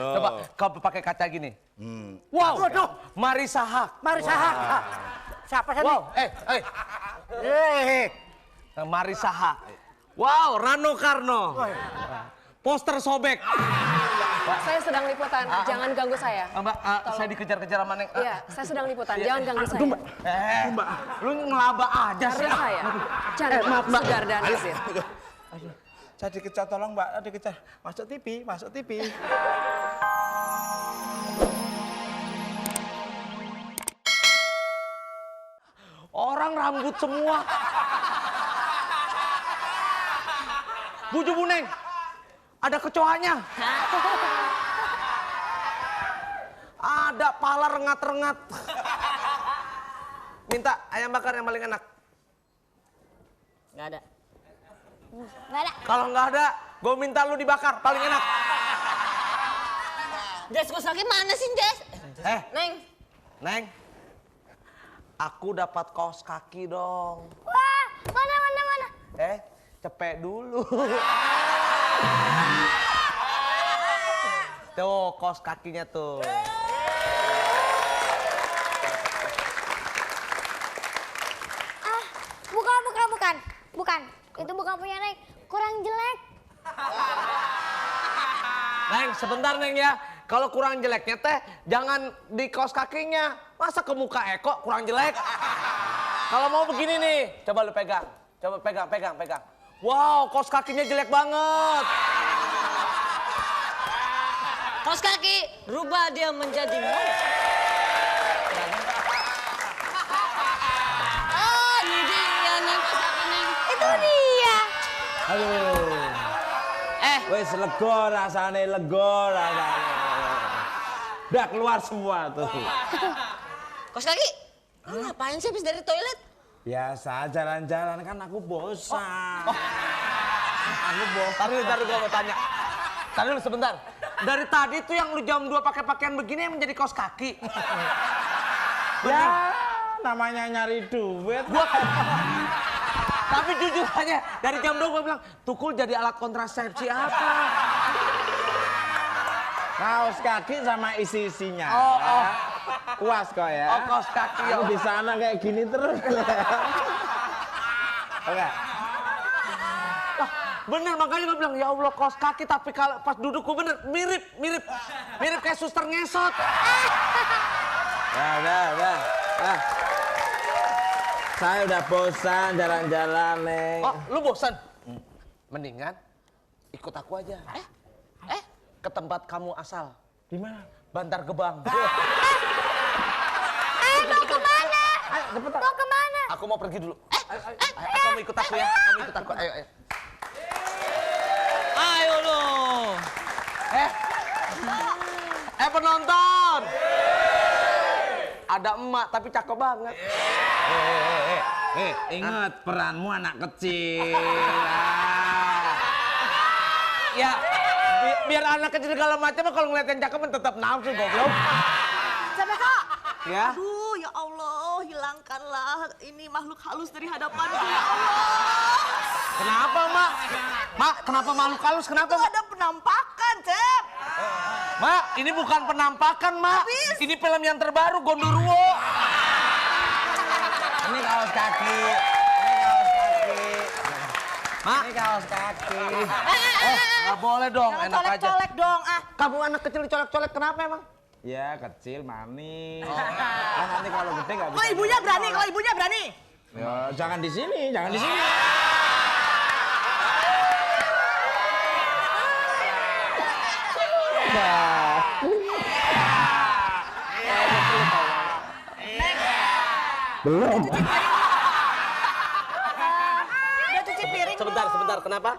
Coba kau pakai kaca gini. Wow. Marissa Haque. Marissa Haque. Siapa sih? Wow. Marissa Haque. Wow, Rano Karno. Poster sobek. Saya sedang liputan, jangan ganggu saya. Mbak, saya dikejar-kejar sama Neng. Iya, saya sedang liputan, jangan ganggu saya. Mbak, lu ngelaba aja sih. Karena saya, cari Segar dan Nasir. Saya dikejar, tolong Mbak, dikejar. Masuk TV, masuk TV. Orang rambut semua. Buju Buneng, ada kecoanya. Ada pala rengat-rengat. Minta ayam bakar yang paling enak. Nggak ada. Nggak ada. Kalau nggak ada, gue minta lu dibakar, paling enak. Des, kos kaki mana sih, Des? Neng, aku dapat kaos kaki dong. Wah, mana. Cepet dulu. Tuh, kaos kakinya tuh. Bukan. Itu bukan punya Neng. Kurang jelek. Neng, sebentar Neng ya. Kalau kurang jeleknya teh, jangan di kaos kakinya. Masa ke muka Eko kurang jelek? Kalau mau begini nih, coba lu pegang. Coba pegang. Wow, kaos kakinya jelek banget. Kaos kaki, rubah dia menjadi monster. Oh, ini dia Neng, kaos kaki Neng. Itu dia. Aduh. Wes lega rasane. Udah keluar semua tuh. Kaos kaki, lu ngapain sih habis dari toilet? Biasa jalan-jalan kan aku bosan. Aku bosan. Taruh gua mau tanya. Taruh dulu sebentar. Dari tadi tuh yang lu jam 2 pakai pakaian begini yang menjadi kaos kaki. Ya, namanya nyari duit. Tapi jujur aja, dari jam 2 gua bilang, Tukul jadi alat kontrasepsi apa? Kaos kaki sama isi-isinya. Oh. Puas kok ya. Oh, kaos kaki. Aku di sana kayak gini terus. Oke. Bener, makanya gue bilang, ya Allah kaos kaki, tapi kalau pas duduk gue bener, mirip kayak suster ngesot. Udah. Saya udah bosan jalan-jalan, Neng. Oh, lu bosan? Mendingan ikut aku aja. Ke tempat kamu asal. Di mana? Bantar Gebang. Mau kemana? Cepetan. Mau kemana? Aku mau pergi dulu. Ayo, kamu ikut aku ya. Kamu ikut aku. Ayo. Ayo lu. Penonton. Ada emak tapi cakep banget. Ingat peranmu anak kecil. Ya, biar anak kecil segala macam kalau ngeliat yang cakep tetap nafsu goblok. Sampai kok? Ya. Aduh, ya Allah, hilangkanlah ini makhluk halus dari hadapanku, ya Allah. Kenapa, Mak? Mak, kenapa makhluk halus? Kenapa, Itu Mak? ada penampakan, Cep. Mak, ini bukan penampakan, Mak. Habis. Ini film yang terbaru, Gondoruo. Ini kaos kaki. Mak, Ini kaos kaki. nggak boleh dong, Jangan enak aja. colek-colek dong, ah. Kamu anak kecil dicolek-colek, kenapa emang? Ya kecil manis. Kan nanti kalau gede nggak bisa. Kalau ibunya berani. Ya, jangan di sini. Belum. Udah cuci piring Sebentar, kenapa?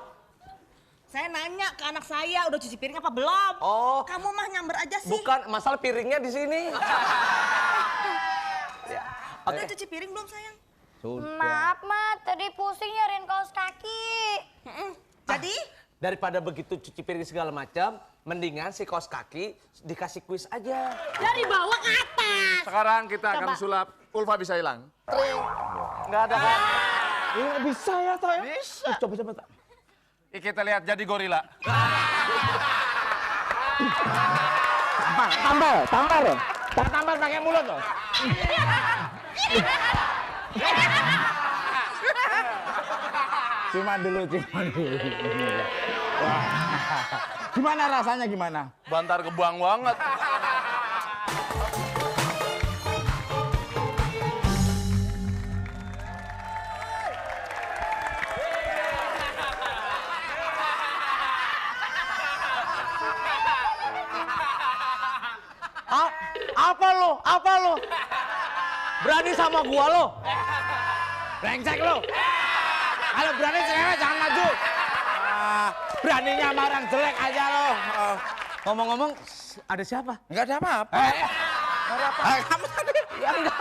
Saya nanya ke anak saya, udah cuci piring apa belum? Oh, Kamu mah nyamber aja sih. bukan masalah piringnya di sini. Udah cuci piring belum, sayang? Sudah. Maaf, Ma. Tadi pusing nyariin kaos kaki. Jadi? Daripada begitu cuci piring segala macam, mendingan si kaos kaki dikasih kuis aja. Dari bawah ke atas. Sekarang kita akan sulap Ulfa bisa hilang. Nggak ada. Ini nggak bisa ya, toh ya? Bisa. Coba. Kita lihat jadi gorila. Tampar. Tampar pakai mulut loh. Cuman dulu. Wah. Gimana rasanya gimana? Bantar kebuang banget. Apa lo? Berani sama gua lo? Brengsek lo. Kalau berani cewek jangan maju. Beraninya sama orang jelek aja lo. Ngomong-ngomong, ada siapa? Enggak ada apa-apa. Kamu tadi. Ya enggak.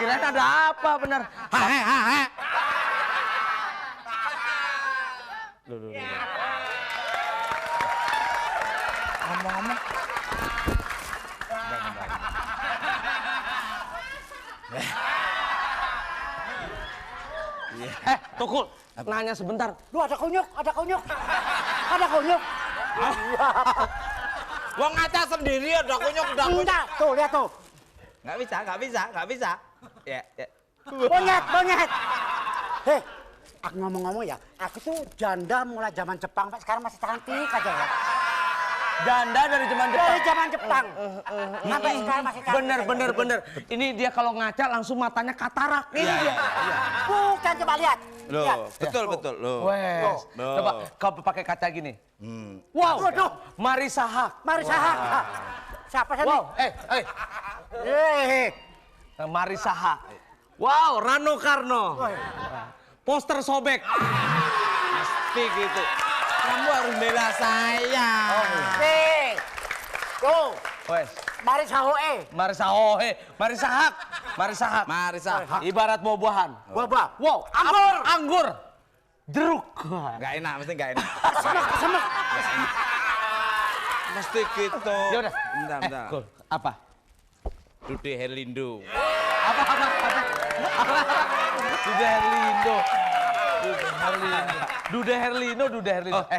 Kirain ada apa bener. Ngomong-ngomong. Tukul, nanya sebentar. Lu ada kunyuk. Wong ngaca sendiri ada kunyuk. Enggak, tuh lihat tuh. Nggak bisa. Ya. Bonyet. Hei, aku ngomong-ngomong ya, aku tuh janda mulai zaman Jepang, Pak. Sekarang masih cantik aja ya. Janda dari zaman Jepang. Dari zaman Jepang. Sampai sekarang masih cantik. Bener. Ini dia kalau ngaca langsung matanya katarak. Ini dia. Bukan, coba lihat. Loh, Lihat. betul loh. Wes. Loh. Coba kau pakai kaca gini. Wow. Waduh. Marisa Haque. Mari sahak. Siapa sih? Wow. Marisa Haque. Wow, Rano Karno. Poster sobek. Pasti gitu. Kamu harus bela saya. Tuh, Wes. Marisa Hoe. Marisa Haque. Marisa Haque. Ibarat buah-buahan. Buah. Wow, anggur. Jeruk. Nggak enak, mesti nggak enak. Semek. Mesti gitu. Ya udah. Bentar. Cool. Apa? Dude Herlindo. Apa? Dude Herlino.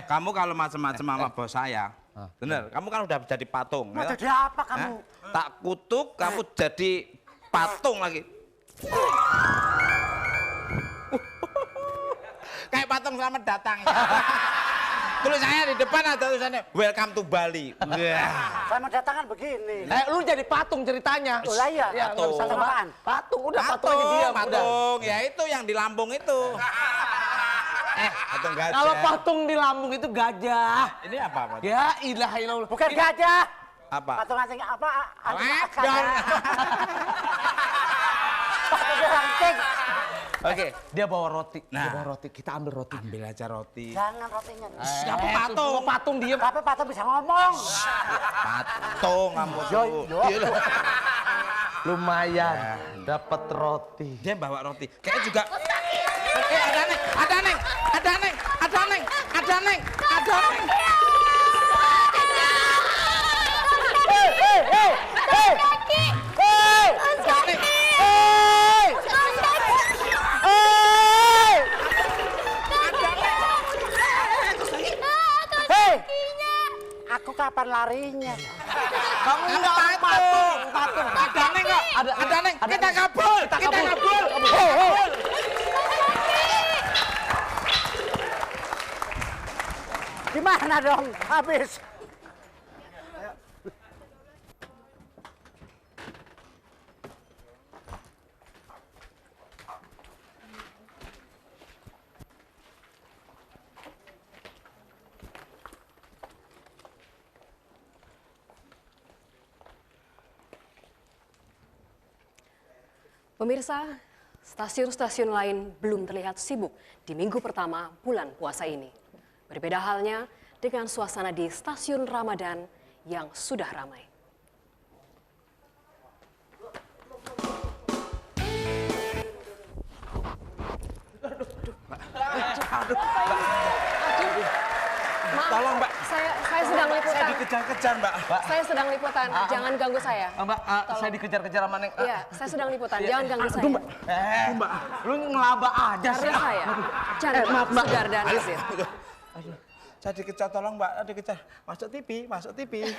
Kamu kalau macam-macam sama bos saya, bener. Kamu kan udah jadi patung. Mau Ya? jadi apa kamu? Tak kutuk, kamu jadi patung lagi. Kayak patung selamat datang. Tulisannya di depan ada tulisannya Welcome to Bali. Saya mau datang kan begini. Lu jadi patung ceritanya. Oh lah iya. Ya, nggak bisa Patung nebak. apaan? Patung, udah patung aja dia. Udah. Patung. Ya itu yang di lambung itu. Patung gajah. Kalau patung di lambung itu gajah. Ini apa? Ya ilaha illallah. Bukan gajah. Apa? Patung anjing apa? Wedon. Patung anjing. Oke, dia bawa roti. Nah. Kita ambil roti. Ambil aja roti. Jangan rotinya. Siapa patung? Semua patung diem. Tapi patung bisa ngomong. Patung kamu tuh. Yo. Lumayan, dapat roti. Dia bawa roti. Kayak juga. Ada neng. Aku kapan larinya? Kamu Ada patung. Ada neng kok. Ada neng. Kita kabur. Gimana dong? Habis. Pemirsa, stasiun-stasiun lain belum terlihat sibuk di minggu pertama bulan puasa ini. Berbeda halnya dengan suasana di stasiun Ramadan yang sudah ramai. Tolong Mbak. Saya sedang liputan. Saya dikejar-kejar Mbak. Saya sedang liputan. Jangan ganggu saya. Mbak, saya dikejar-kejar sama Neng. Iya, saya sedang liputan. Jangan ganggu saya. Mbak, lu ngelaba aja sih. Karena saya, Chandra Segar dan Nasir. Saya dikejar, tolong Mbak, dikejar. Masuk TV, masuk TV.